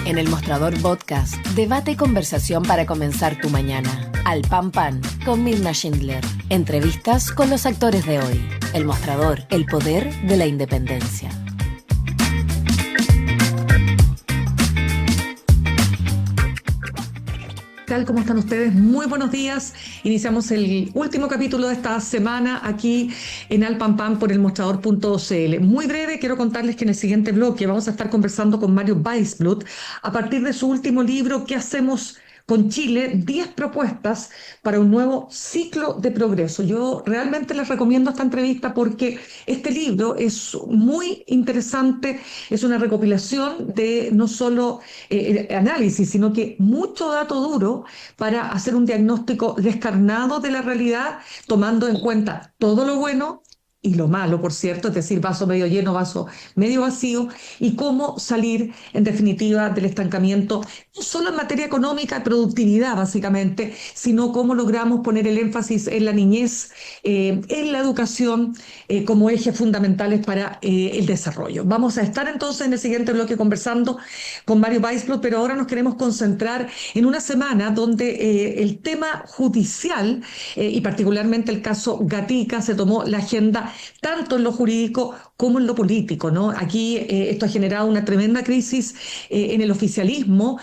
En El Mostrador Podcast, debate y conversación para comenzar tu mañana. Al Pan Pan, con Mirna Schindler. Entrevistas con los actores de hoy. El Mostrador, el poder de la independencia. Tal, ¿cómo están ustedes? Muy buenos días. Iniciamos el último capítulo de esta semana aquí en Al Pan Pan por elmostrador.cl. Muy breve, quiero contarles que en el siguiente bloque vamos a estar conversando con Mario Weissbluth a partir de su último libro, ¿Qué hacemos con Chile? 10 propuestas para un nuevo ciclo de progreso. Yo realmente les recomiendo esta entrevista porque este libro es muy interesante, es una recopilación de no solo análisis, sino que mucho dato duro para hacer un diagnóstico descarnado de la realidad, tomando en cuenta todo lo bueno y lo malo, por cierto, es decir, vaso medio lleno, vaso medio vacío, y cómo salir, en definitiva, del estancamiento, no solo en materia económica y productividad, básicamente, sino cómo logramos poner el énfasis en la niñez, en la educación, como ejes fundamentales para el desarrollo. Vamos a estar entonces en el siguiente bloque conversando con Mario Weissbluth, pero ahora nos queremos concentrar en una semana donde el tema judicial, y particularmente el caso Gatica, se tomó la agenda tanto en lo jurídico como en lo político, ¿no? Aquí esto ha generado una tremenda crisis en el oficialismo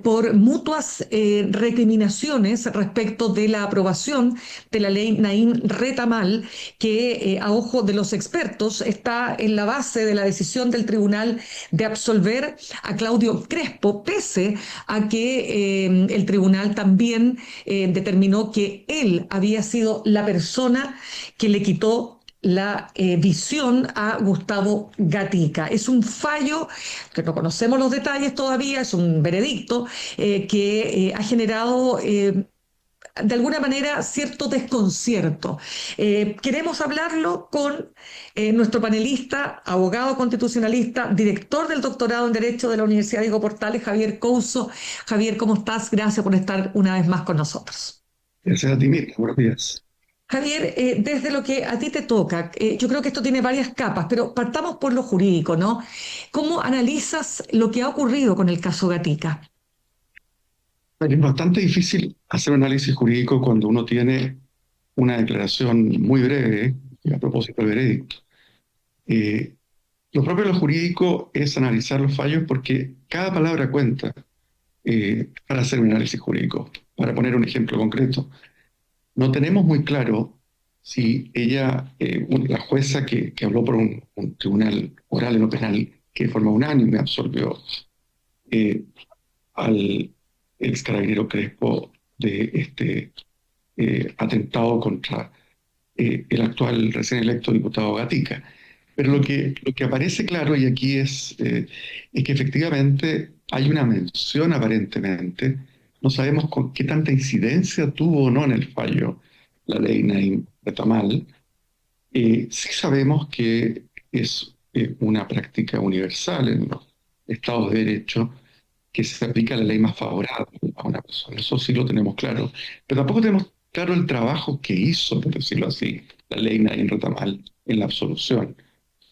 por mutuas recriminaciones respecto de la aprobación de la ley Naim Retamal, que a ojo de los expertos está en la base de la decisión del tribunal de absolver a Claudio Crespo, pese a que el tribunal también determinó que él había sido la persona que le quitó la visión a Gustavo Gatica. Es un fallo que no conocemos los detalles todavía, es un veredicto que ha generado de alguna manera cierto desconcierto. Queremos hablarlo con nuestro panelista, abogado constitucionalista, director del doctorado en Derecho de la Universidad Diego Portales, Javier Couso. Javier, ¿cómo estás? Gracias por estar una vez más con nosotros. Gracias a ti, Mirna. Buenos días. Javier, desde lo que a ti te toca, yo creo que esto tiene varias capas, pero partamos por lo jurídico, ¿no? ¿Cómo analizas lo que ha ocurrido con el caso Gatica? Es bastante difícil hacer un análisis jurídico cuando uno tiene una declaración muy breve a propósito del veredicto. Lo propio de lo jurídico es analizar los fallos porque cada palabra cuenta para hacer un análisis jurídico. Para poner un ejemplo concreto, no tenemos muy claro si ella, la jueza que habló por un tribunal oral en lo penal que de forma unánime absolvió al ex carabinero Crespo de este atentado contra el actual recién electo diputado Gatica. Pero lo que aparece claro, y aquí es que efectivamente hay una mención aparentemente, no sabemos con qué tanta incidencia tuvo o no en el fallo la ley Naim Retamal. Sí sabemos que es una práctica universal en los estados de derecho que se aplica la ley más favorable a una persona. Eso sí lo tenemos claro. Pero tampoco tenemos claro el trabajo que hizo, por decirlo así, la ley Naim Retamal en la absolución.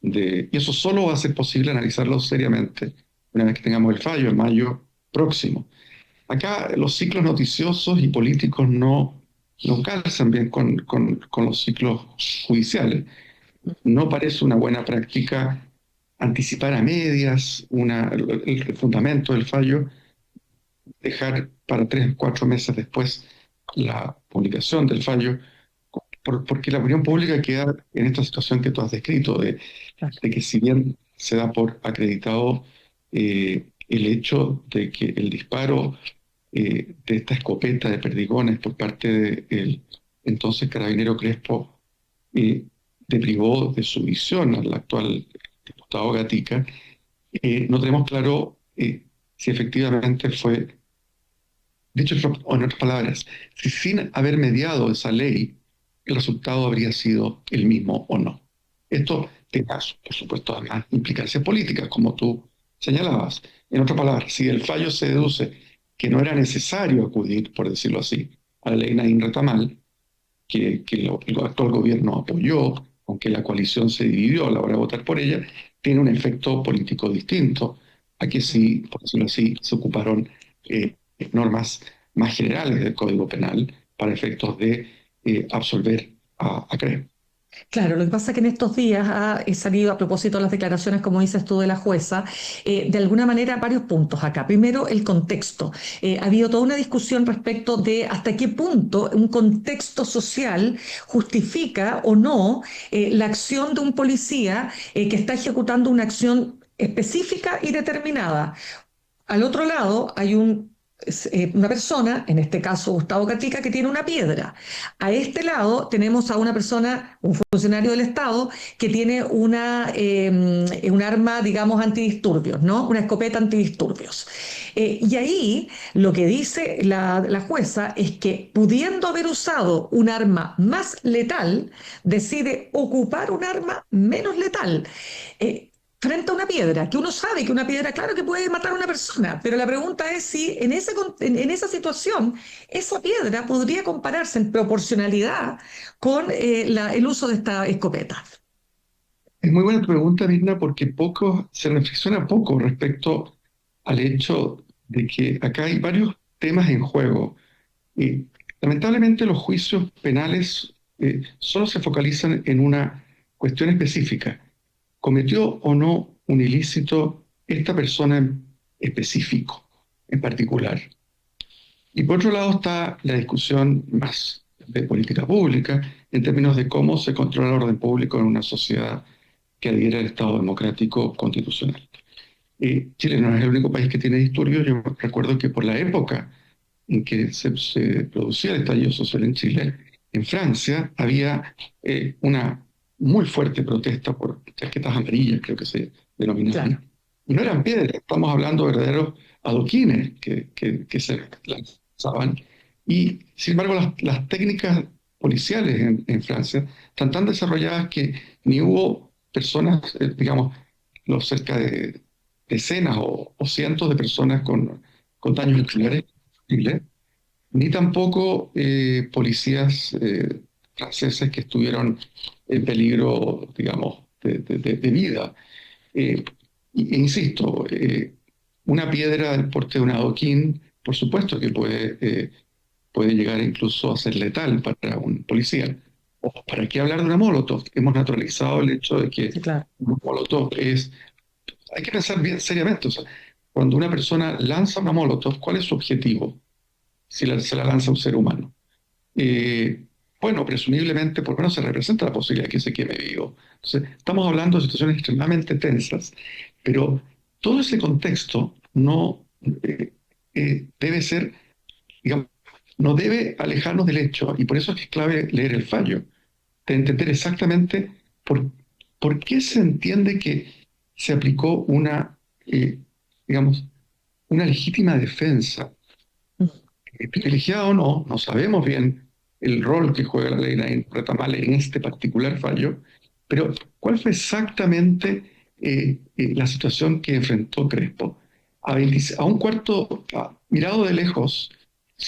Y eso solo va a ser posible analizarlo seriamente una vez que tengamos el fallo en mayo próximo. Acá los ciclos noticiosos y políticos no calzan bien con los ciclos judiciales. No parece una buena práctica anticipar a medias el fundamento del fallo, dejar para 3 o 4 meses después la publicación del fallo, porque la opinión pública queda en esta situación que tú has descrito, de que si bien se da por acreditado el hecho de que el disparo de esta escopeta de perdigones por parte del entonces carabinero Crespo eh, deprivó de su visión al actual diputado Gatica, no tenemos claro si efectivamente fue, dicho en otras palabras, si sin haber mediado esa ley, el resultado habría sido el mismo o no. Esto tendrá, por supuesto, además implicancias políticas, como tú señalabas. En otras palabras, si del fallo se deduce que no era necesario acudir, por decirlo así, a la ley Naim Retamal, el actual gobierno apoyó, aunque la coalición se dividió a la hora de votar por ella, tiene un efecto político distinto a que sí, por decirlo así, se ocuparon normas más generales del Código Penal para efectos de absolver a Crespo. Claro, lo que pasa es que en estos días ha salido, a propósito de las declaraciones, como dices tú, de la jueza, de alguna manera varios puntos acá. Primero, el contexto. Ha habido toda una discusión respecto de hasta qué punto un contexto social justifica o no la acción de un policía que está ejecutando una acción específica y determinada. Al otro lado hay una persona, en este caso Gustavo Gatica, que tiene una piedra. A este lado tenemos a una persona, un funcionario del Estado, que tiene un arma, digamos, antidisturbios, ¿no? Una escopeta antidisturbios. Y ahí lo que dice la jueza es que, pudiendo haber usado un arma más letal, decide ocupar un arma menos letal. Frente a una piedra, que uno sabe que una piedra, claro que puede matar a una persona, pero la pregunta es si en esa situación esa piedra podría compararse en proporcionalidad con el uso de esta escopeta. Es muy buena tu pregunta, Mirna, porque se reflexiona poco respecto al hecho de que acá hay varios temas en juego. Y lamentablemente los juicios penales solo se focalizan en una cuestión específica. ¿Cometió o no un ilícito esta persona en específico, en particular? Y por otro lado está la discusión más de política pública en términos de cómo se controla el orden público en una sociedad que adhiere al Estado democrático constitucional. Chile no es el único país que tiene disturbios. Yo recuerdo que por la época en que se producía el estallido social en Chile, en Francia había una muy fuerte protesta por chaquetas amarillas, creo que se Claro. denominaban. Y no eran piedras, estamos hablando de verdaderos adoquines que se lanzaban. Y sin embargo, las técnicas policiales en Francia están tan desarrolladas que ni hubo personas, digamos, los cerca de decenas o cientos de personas con daños oculares, ni tampoco policías franceses que estuvieron en peligro, digamos, de vida. Eh, insisto, una piedra del porte de un adoquín, por supuesto que puede llegar incluso a ser letal para un policía. O, ¿para qué hablar de una molotov? Hemos naturalizado el hecho de que Sí, claro. un molotov es... Hay que pensar bien seriamente, o sea, cuando una persona lanza una molotov, ¿cuál es su objetivo si se la lanza a un ser humano? eh, bueno, presumiblemente, por lo menos se representa la posibilidad de que se queme vivo. Entonces, estamos hablando de situaciones extremadamente tensas, pero todo ese contexto no debe ser, digamos, no debe alejarnos del hecho, y por eso es que es clave leer el fallo, de entender exactamente por, por qué se entiende que se aplicó eh, digamos, una legítima defensa privilegiada o no, no sabemos bien el rol que juega la ley Nain Retamal en este particular fallo, pero ¿cuál fue exactamente la situación que enfrentó Crespo? A un cuarto, mirado de lejos,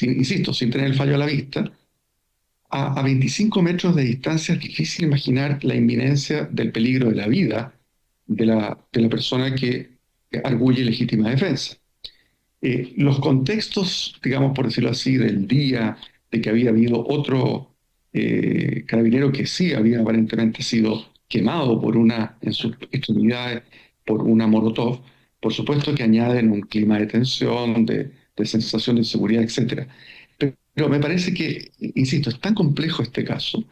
insisto, sin tener el fallo a la vista, a 25 metros de distancia es difícil imaginar la inminencia del peligro de la vida de la persona que arguye legítima defensa. Los contextos, digamos, por decirlo así, del día, de que había habido otro carabinero que sí había aparentemente sido quemado en sus extremidades por una molotov, por supuesto que añaden un clima de tensión, de sensación de inseguridad, etcétera. Pero me parece que, insisto, es tan complejo este caso,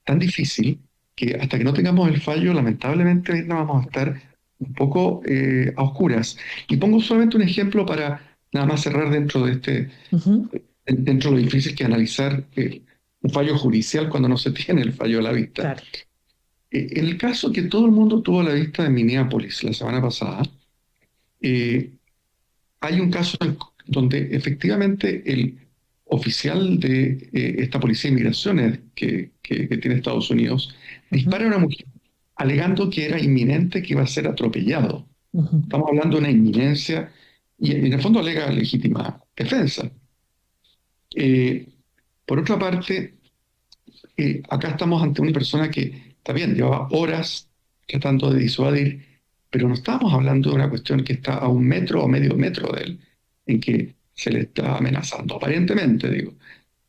tan difícil, que hasta que no tengamos el fallo, lamentablemente no vamos a estar un poco a oscuras. Y pongo solamente un ejemplo para nada más cerrar Ujú. dentro de lo difícil que es analizar un fallo judicial cuando no se tiene el fallo a la vista. Claro. En el caso que todo el mundo tuvo a la vista de Minneapolis la semana pasada, eh, hay un caso donde efectivamente el oficial de esta policía de inmigraciones que tiene Estados Unidos Ujú. dispara a una mujer alegando que era inminente que iba a ser atropellado. Ujú. Estamos hablando de una inminencia y en el fondo alega legítima defensa. Eh, por otra parte, acá estamos ante una persona que, está bien, llevaba horas tratando de disuadir, pero no estamos hablando de una cuestión que está a 1 metro o medio metro de él, en que se le está amenazando, aparentemente, digo,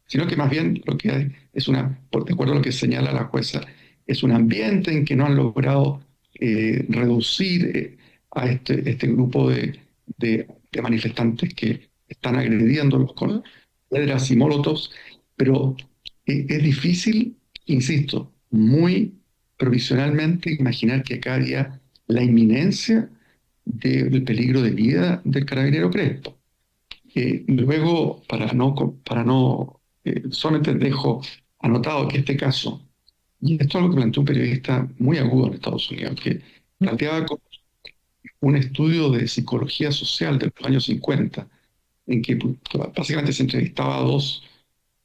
sino que más bien lo que hay es de acuerdo a lo que señala la jueza, es un ambiente en que no han logrado reducir a este grupo de manifestantes que están agrediéndolos con piedras y molotovs, pero es difícil, insisto, muy provisionalmente imaginar que acá había la inminencia del peligro de vida del carabinero Crespo. Luego, solamente dejo anotado que este caso, y esto es algo que planteó un periodista muy agudo en Estados Unidos, que planteaba como un estudio de psicología social de los años 50, en que básicamente se entrevistaba a dos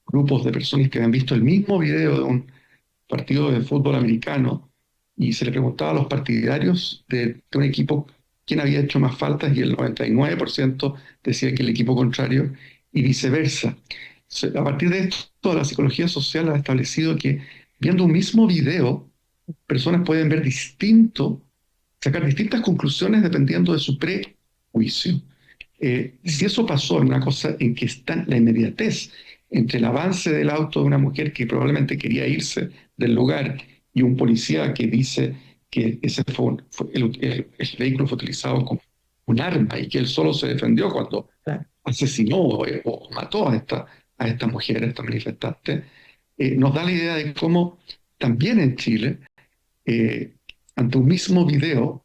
grupos de personas que habían visto el mismo video de un partido de fútbol americano y se le preguntaba a los partidarios de un equipo quién había hecho más faltas y el 99% decía que el equipo contrario y viceversa. A partir de esto, la psicología social ha establecido que viendo un mismo video, personas pueden ver sacar distintas conclusiones dependiendo de su prejuicio. Si eso pasó en una cosa en que está la inmediatez entre el avance del auto de una mujer que probablemente quería irse del lugar y un policía que dice que el vehículo fue utilizado como un arma y que él solo se defendió cuando asesinó o mató a esta mujer, a esta manifestante, nos da la idea de cómo también en Chile, ante un mismo video,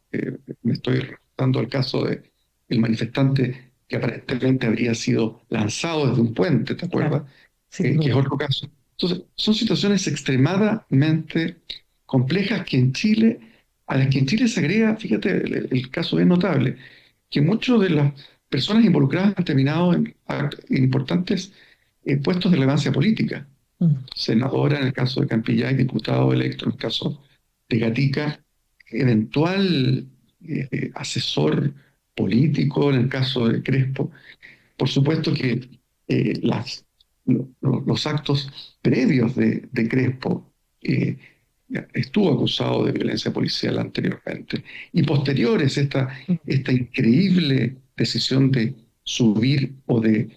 me estoy dando el caso del manifestante que aparentemente habría sido lanzado desde un puente, ¿te acuerdas? Sí, Que es otro caso. Entonces, son situaciones extremadamente complejas a las que en Chile se agrega, fíjate, el caso es notable, que muchas de las personas involucradas han terminado en importantes puestos de relevancia política. Senadora en el caso de Campillay, diputado electo en el caso de Gatica, eventual asesor político en el caso de Crespo. Por supuesto que los actos previos de Crespo estuvo acusado de violencia policial anteriormente y posteriores esta increíble decisión de subir o de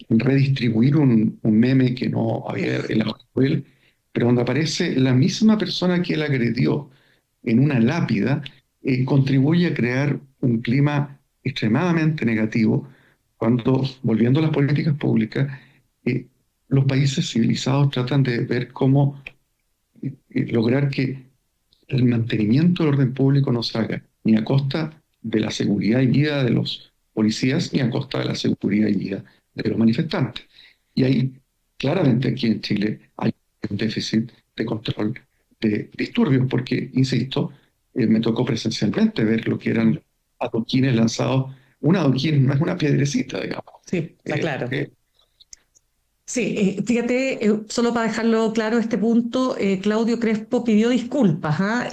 redistribuir un meme que no había elaborado él, pero donde aparece la misma persona que él agredió en una lápida, contribuye a crear un clima extremadamente negativo cuando, volviendo a las políticas públicas, los países civilizados tratan de ver cómo lograr que el mantenimiento del orden público no se haga ni a costa de la seguridad y vida de los policías, ni a costa de la seguridad y vida de los manifestantes. Y ahí, claramente aquí en Chile hay un déficit de control de disturbios, porque, insisto, me tocó presencialmente ver lo que eran adoquines lanzados. Un adoquín no es una piedrecita, digamos. Sí, está claro. Sí, fíjate, solo para dejarlo claro este punto, Claudio Crespo pidió disculpas. A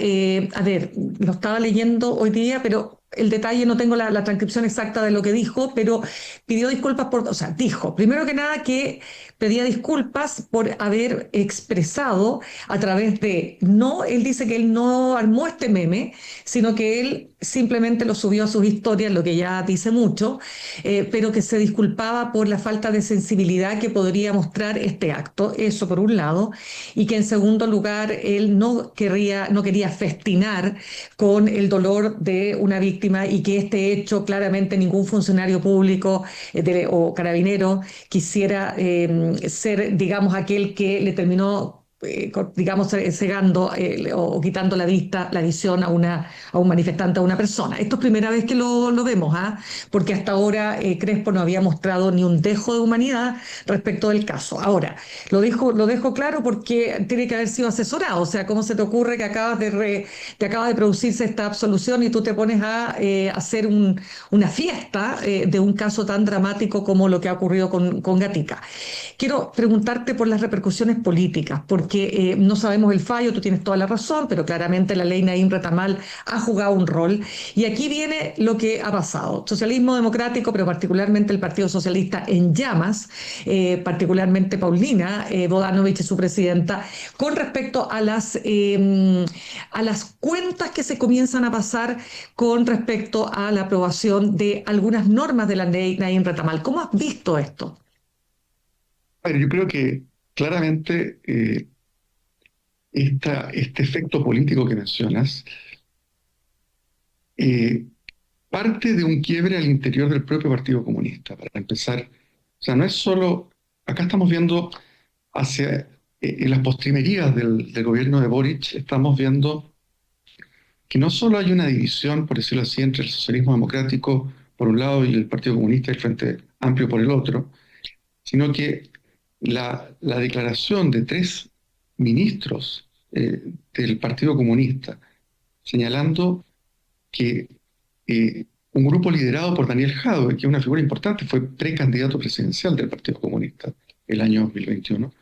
ver, lo estaba leyendo hoy día, pero el detalle no tengo la transcripción exacta de lo que dijo, pero pidió disculpas o sea, dijo, primero que nada, que pedía disculpas por haber expresado a través él dice que él no armó este meme, sino que él simplemente lo subió a sus historias, lo que ya dice mucho, pero que se disculpaba por la falta de sensibilidad que podría mostrar este acto, eso por un lado, y que en segundo lugar él no quería festinar con el dolor de una víctima y que este hecho claramente ningún funcionario público o carabinero quisiera ser, digamos, aquel que le terminó digamos, cegando o quitando la visión a un manifestante, a una persona. Esto es primera vez que lo vemos, porque hasta ahora Crespo no había mostrado ni un dejo de humanidad respecto del caso. Ahora, lo dejo claro porque tiene que haber sido asesorado. O sea, ¿cómo se te ocurre que te acaba de producirse esta absolución y tú te pones a hacer una fiesta de un caso tan dramático como lo que ha ocurrido con Gatica? Quiero preguntarte por las repercusiones políticas, porque porque no sabemos el fallo, tú tienes toda la razón, pero claramente la ley Naim Retamal ha jugado un rol. Y aquí viene lo que ha pasado. Socialismo democrático, pero particularmente el Partido Socialista en llamas, particularmente Paulina Bodanovich, su presidenta, con respecto a las cuentas que se comienzan a pasar con respecto a la aprobación de algunas normas de la ley Naim Retamal. ¿Cómo has visto esto? A ver, yo creo que claramente este efecto político que mencionas eh, parte de un quiebre al interior del propio Partido Comunista, para empezar. O sea, no es solo, acá estamos viendo en las postrimerías del gobierno de Boric, estamos viendo que no solo hay una división, por decirlo así, entre el socialismo democrático por un lado y el Partido Comunista y el Frente Amplio por el otro, sino que la declaración de 3 ministros del Partido Comunista señalando que un grupo liderado por Daniel Jadwe, que es una figura importante, fue precandidato presidencial del Partido Comunista el año 2021,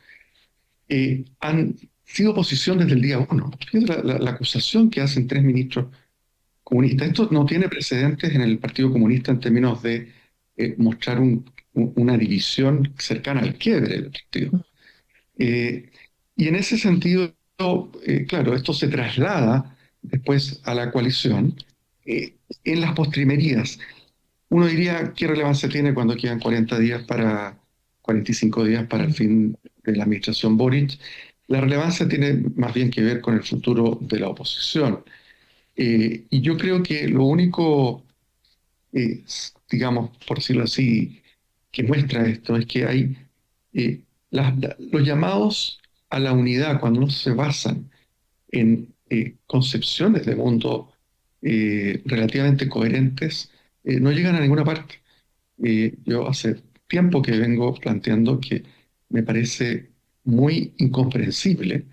han sido oposición desde el día uno. Fíjate la acusación que hacen 3 ministros comunistas. Esto no tiene precedentes en el Partido Comunista en términos de mostrar una división cercana al quiebre del partido. Y en ese sentido, claro, esto se traslada después a la coalición en las postrimerías. Uno diría, ¿qué relevancia tiene cuando quedan 45 días para el fin de la administración Boric? La relevancia tiene más bien que ver con el futuro de la oposición. Y yo creo que lo único, digamos, por decirlo así, que muestra esto es que hay los llamados a la unidad, cuando no se basan en concepciones de mundo relativamente coherentes, no llegan a ninguna parte. Yo hace tiempo que vengo planteando que me parece muy incomprensible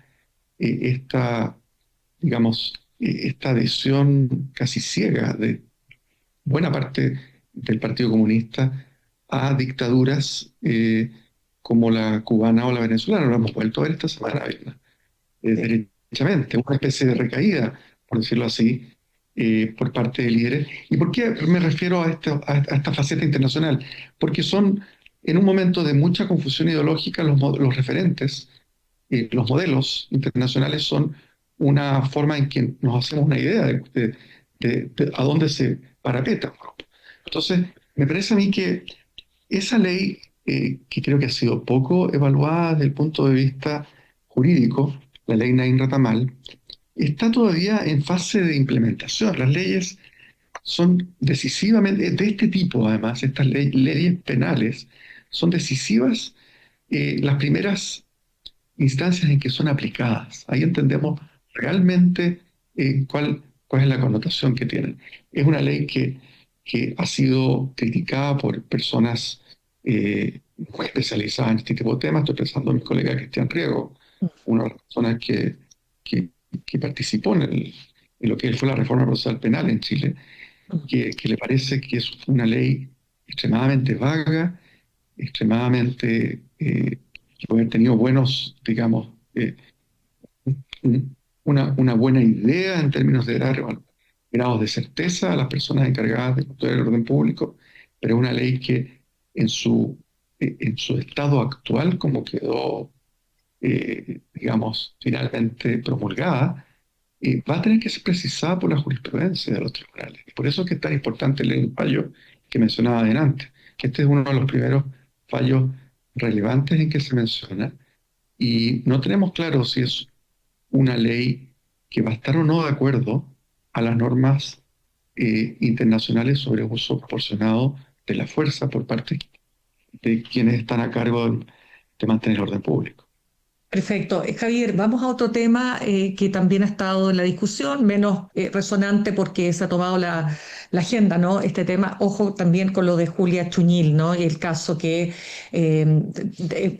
digamos, esta adhesión casi ciega de buena parte del Partido Comunista a dictaduras como la cubana o la venezolana. Lo hemos vuelto a ver esta semana, ¿verdad? Derechamente, una especie de recaída, por decirlo así, por parte de líderes. ¿Y por qué me refiero a esta faceta internacional? Porque son, en un momento de mucha confusión ideológica, los referentes, los modelos internacionales son una forma en que nos hacemos una idea de a dónde se parapeta un grupo. Entonces, me parece a mí que esa ley, que creo que ha sido poco evaluada desde el punto de vista jurídico, la ley Naim Retamal, está todavía en fase de implementación. Las leyes son decisivamente, de este tipo además, estas leyes penales, son decisivas las primeras instancias en que son aplicadas. Ahí entendemos realmente cuál es la connotación que tienen. Es una ley que ha sido criticada por personas muy especializadas en este tipo de temas. Estoy pensando en mi colega Cristian Riego, una de las personas que participó en lo que fue la reforma procesal penal en Chile, que le parece que es una ley extremadamente vaga, extremadamente que puede haber tenido buenos, digamos, una buena idea en términos de dar grados de certeza a las personas encargadas de custodiar el orden público, pero es una ley que en su estado actual, como quedó, digamos, finalmente promulgada, va a tener que ser precisada por la jurisprudencia de los tribunales. Y por eso es que es tan importante leer el fallo que mencionaba adelante, que este es uno de los primeros fallos relevantes en que se menciona, y no tenemos claro si es una ley que va a estar o no de acuerdo a las normas internacionales sobre uso proporcionado de la fuerza por parte de quienes están a cargo de mantener el orden público. Perfecto. Javier, vamos a otro tema que también ha estado en la discusión, menos resonante porque se ha tomado la la agenda, ¿no? Este tema, ojo también con lo de Julia Chuñil, ¿no? Y el caso que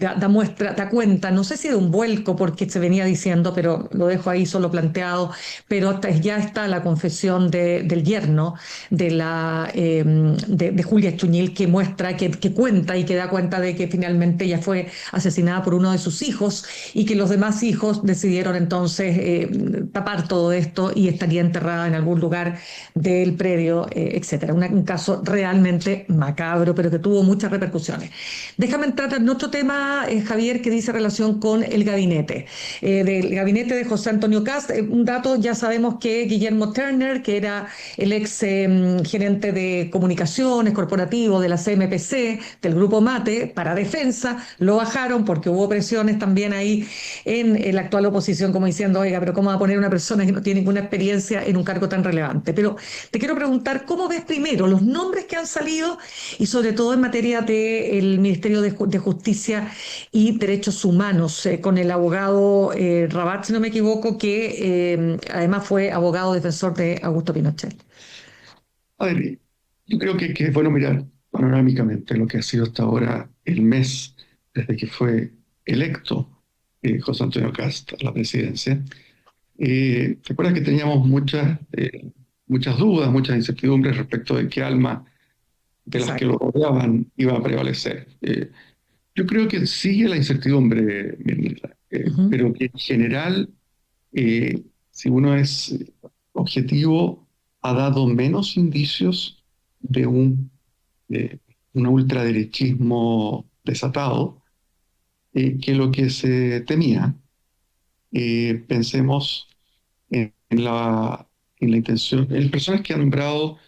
da cuenta, no sé si de un vuelco porque se venía diciendo, pero lo dejo ahí solo planteado, pero ya está la confesión del yerno de Julia Chuñil que muestra, que cuenta y que da cuenta de que finalmente ella fue asesinada por uno de sus hijos y que los demás hijos decidieron entonces tapar todo esto y estaría enterrada en algún lugar del predio, etcétera. Un caso realmente macabro, pero que tuvo muchas repercusiones. Déjame entrar en otro tema, Javier, que dice relación con el gabinete. Del gabinete de José Antonio Kast, un dato, ya sabemos que Guillermo Turner, que era el ex gerente de comunicaciones corporativo de la CMPC, del Grupo Mate, para defensa, lo bajaron porque hubo presiones también ahí en la actual oposición, como diciendo, oiga, pero ¿cómo va a poner una persona que no tiene ninguna experiencia en un cargo tan relevante? Pero te quiero preguntar, ¿cómo ves primero los nombres que han salido y sobre todo en materia del Ministerio de Justicia y Derechos Humanos, con el abogado Rabat, si no me equivoco, que además fue abogado defensor de Augusto Pinochet? A ver, yo creo que es bueno mirar panorámicamente lo que ha sido hasta ahora el mes desde que fue electo José Antonio Kast a la presidencia. ¿Te acuerdas que teníamos muchas dudas, muchas incertidumbres respecto de qué alma de las que Exacto. lo rodeaban iba a prevalecer? Yo creo que sigue la incertidumbre, Mirna, Ujú. pero que en general, si uno es objetivo, ha dado menos indicios de de un ultraderechismo desatado que lo que se temía. Pensemos en la intención, en personas que ha nombrado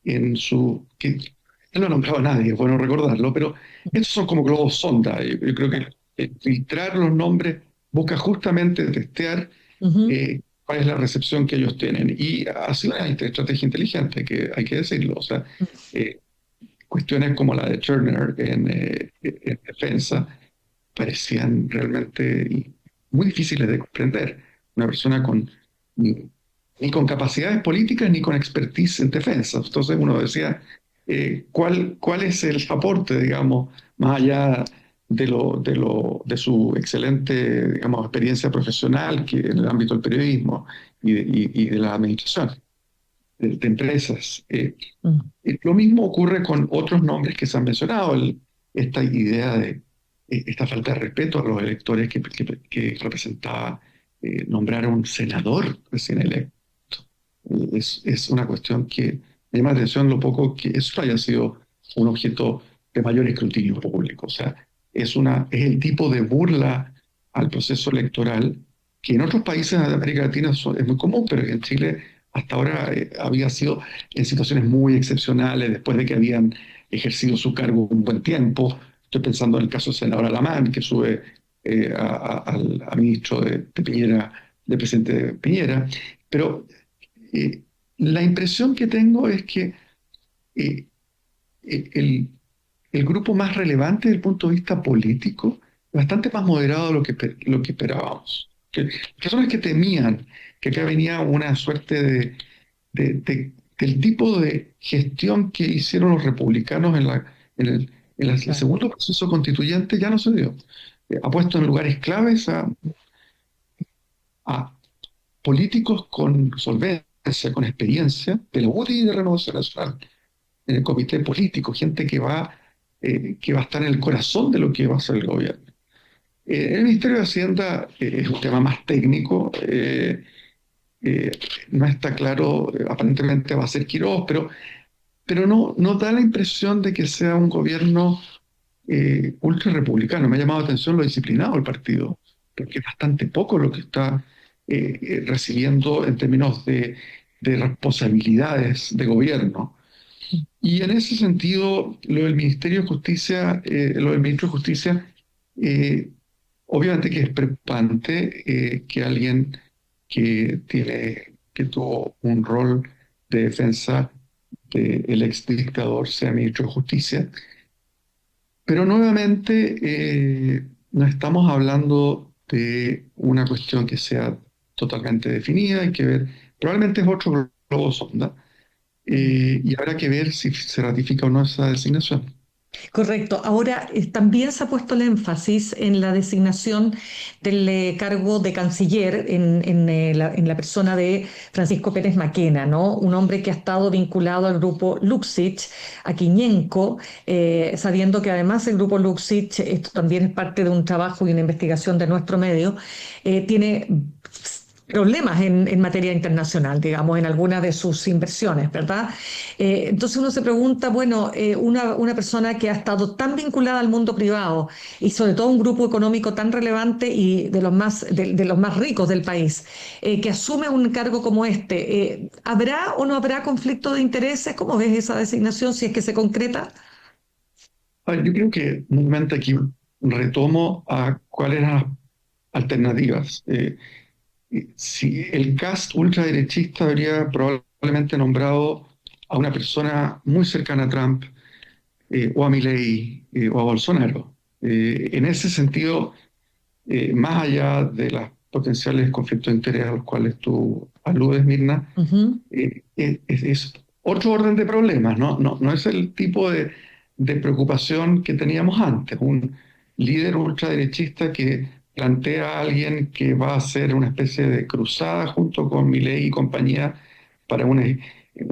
que él no ha nombrado a nadie, es bueno recordarlo, pero estos son como globos sonda. Yo creo que filtrar los nombres busca justamente testear Ujú. cuál es la recepción que ellos tienen. Y ha sido una estrategia inteligente, que hay que decirlo. O sea, eh, cuestiones como la de Turner en defensa parecían realmente muy difíciles de comprender. Una persona ni, ni con capacidades políticas ni con expertise en defensa. Entonces uno decía, ¿cuál es el aporte, digamos, más allá de su excelente, digamos, experiencia profesional que en el ámbito del periodismo y de la administración de empresas? Mm. Lo mismo ocurre con otros nombres que se han mencionado, esta idea de esta falta de respeto a los electores que representaba nombrar a un senador recién electo. Es una cuestión que me llama la atención lo poco que eso haya sido un objeto de mayor escrutinio público. O sea, es el tipo de burla al proceso electoral que en otros países de América Latina es muy común, pero que en Chile hasta ahora había sido en situaciones muy excepcionales, después de que habían ejercido su cargo un buen tiempo. Estoy pensando en el caso del senador Alamán, que sube a ministro de Piñera, de presidente Piñera. Pero eh, la impresión que tengo es que eh, el, el grupo más relevante desde el punto de vista político es bastante más moderado de lo que esperábamos. Que personas que temían que acá venía una suerte del tipo de gestión que hicieron los republicanos el Claro. segundo proceso constituyente ya no se dio. Ha puesto en lugares claves a políticos con solvencia, con experiencia, de la UDI y de Renovación Nacional, en el comité político, gente que va a estar en el corazón de lo que va a hacer el gobierno. El Ministerio de Hacienda es un tema más técnico, eh, no está claro, aparentemente va a ser Quirós, pero no da la impresión de que sea un gobierno ultra republicano. Me ha llamado la atención lo disciplinado del partido, porque es bastante poco lo que está recibiendo en términos de responsabilidades de gobierno. Y en ese sentido, lo del Ministerio de Justicia, lo del Ministro de Justicia, eh, obviamente que es preocupante que alguien que tuvo un rol de defensa del ex dictador sea ministro de Justicia, pero nuevamente no estamos hablando de una cuestión que sea totalmente definida, hay que ver, probablemente es otro globo sonda, y habrá que ver si se ratifica o no esa designación. Correcto. Ahora, también se ha puesto el énfasis en la designación del cargo de canciller en la persona de Francisco Pérez Maquena, ¿no? Un hombre que ha estado vinculado al grupo Luxich, a Quiñenco, sabiendo que además el grupo Luxich, esto también es parte de un trabajo y una investigación de nuestro medio, tiene problemas en materia internacional, digamos, en algunas de sus inversiones, ¿verdad? Entonces uno se pregunta, bueno, una persona que ha estado tan vinculada al mundo privado y sobre todo un grupo económico tan relevante y de los más ricos del país, que asume un cargo como este, ¿habrá o no habrá conflicto de intereses? ¿Cómo ves esa designación si es que se concreta? A ver, yo creo que nuevamente aquí retomo a cuáles eran las alternativas. Si el cast ultraderechista habría probablemente nombrado a una persona muy cercana a Trump, o a Milei, o a Bolsonaro. En ese sentido, más allá de los potenciales conflictos de interés a los cuales tú aludes, Mirna, Ujú. es otro orden de problemas, ¿no? No es el tipo de preocupación que teníamos antes. Un líder ultraderechista que plantea a alguien que va a hacer una especie de cruzada junto con Milei y compañía para un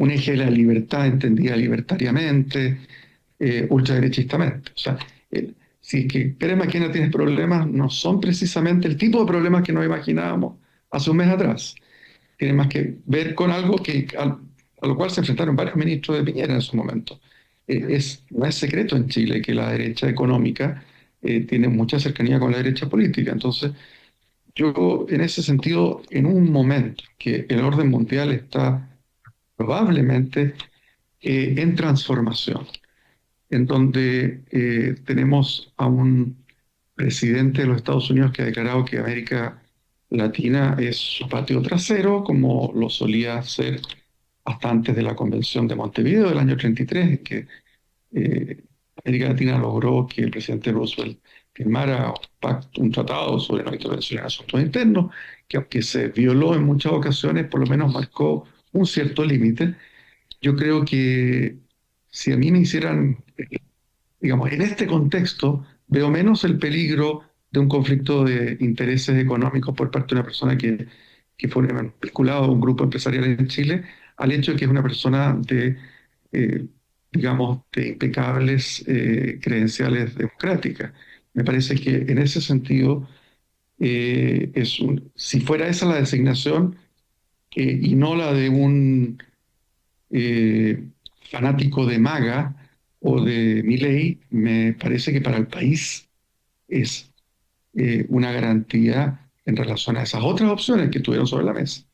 eje de la libertad entendida libertariamente, ultraderechistamente. O sea, si es que Pérez Maquena tiene problemas, no son precisamente el tipo de problemas que nos imaginábamos hace un mes atrás. Tiene más que ver con algo a lo cual se enfrentaron varios ministros de Piñera en su momento. No es secreto en Chile que la derecha económica tiene mucha cercanía con la derecha política. Entonces, yo en ese sentido, en un momento que el orden mundial está probablemente en transformación, en donde tenemos a un presidente de los Estados Unidos que ha declarado que América Latina es su patio trasero, como lo solía hacer hasta antes de la Convención de Montevideo del año 33, en que eh, América Latina logró que el presidente Roosevelt firmara un tratado sobre no intervención en asuntos internos, que aunque se violó en muchas ocasiones, por lo menos marcó un cierto límite. Yo creo que si a mí me hicieran, digamos, en este contexto, veo menos el peligro de un conflicto de intereses económicos por parte de una persona que fue vinculado a un grupo empresarial en Chile, al hecho de que es una persona eh, digamos, de impecables credenciales democráticas. Me parece que en ese sentido, si fuera esa la designación y no la de un eh, fanático de MAGA o de Milei, me parece que para el país es una garantía en relación a esas otras opciones que estuvieron sobre la mesa.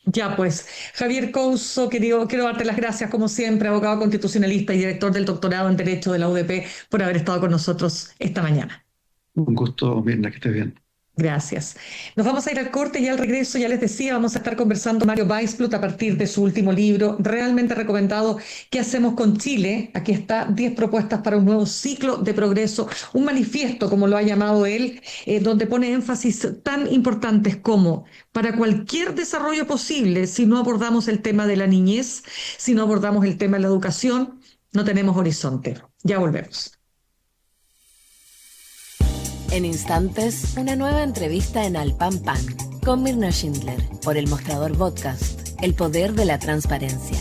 Ya pues, Javier Couso, querido, quiero darte las gracias como siempre, abogado constitucionalista y director del doctorado en Derecho de la UDP, por haber estado con nosotros esta mañana. Un gusto, Mirna, que estés bien. Gracias. Nos vamos a ir al corte y al regreso, ya les decía, vamos a estar conversando con Mario Weisblut a partir de su último libro, realmente recomendado, ¿Qué hacemos con Chile? Aquí está 10 propuestas para un nuevo ciclo de progreso, un manifiesto, como lo ha llamado él, donde pone énfasis tan importantes como para cualquier desarrollo posible, si no abordamos el tema de la niñez, si no abordamos el tema de la educación, no tenemos horizonte. Ya volvemos. En instantes, una nueva entrevista en Al Pan Pan con Mirna Schindler por El Mostrador Podcast, el poder de la transparencia.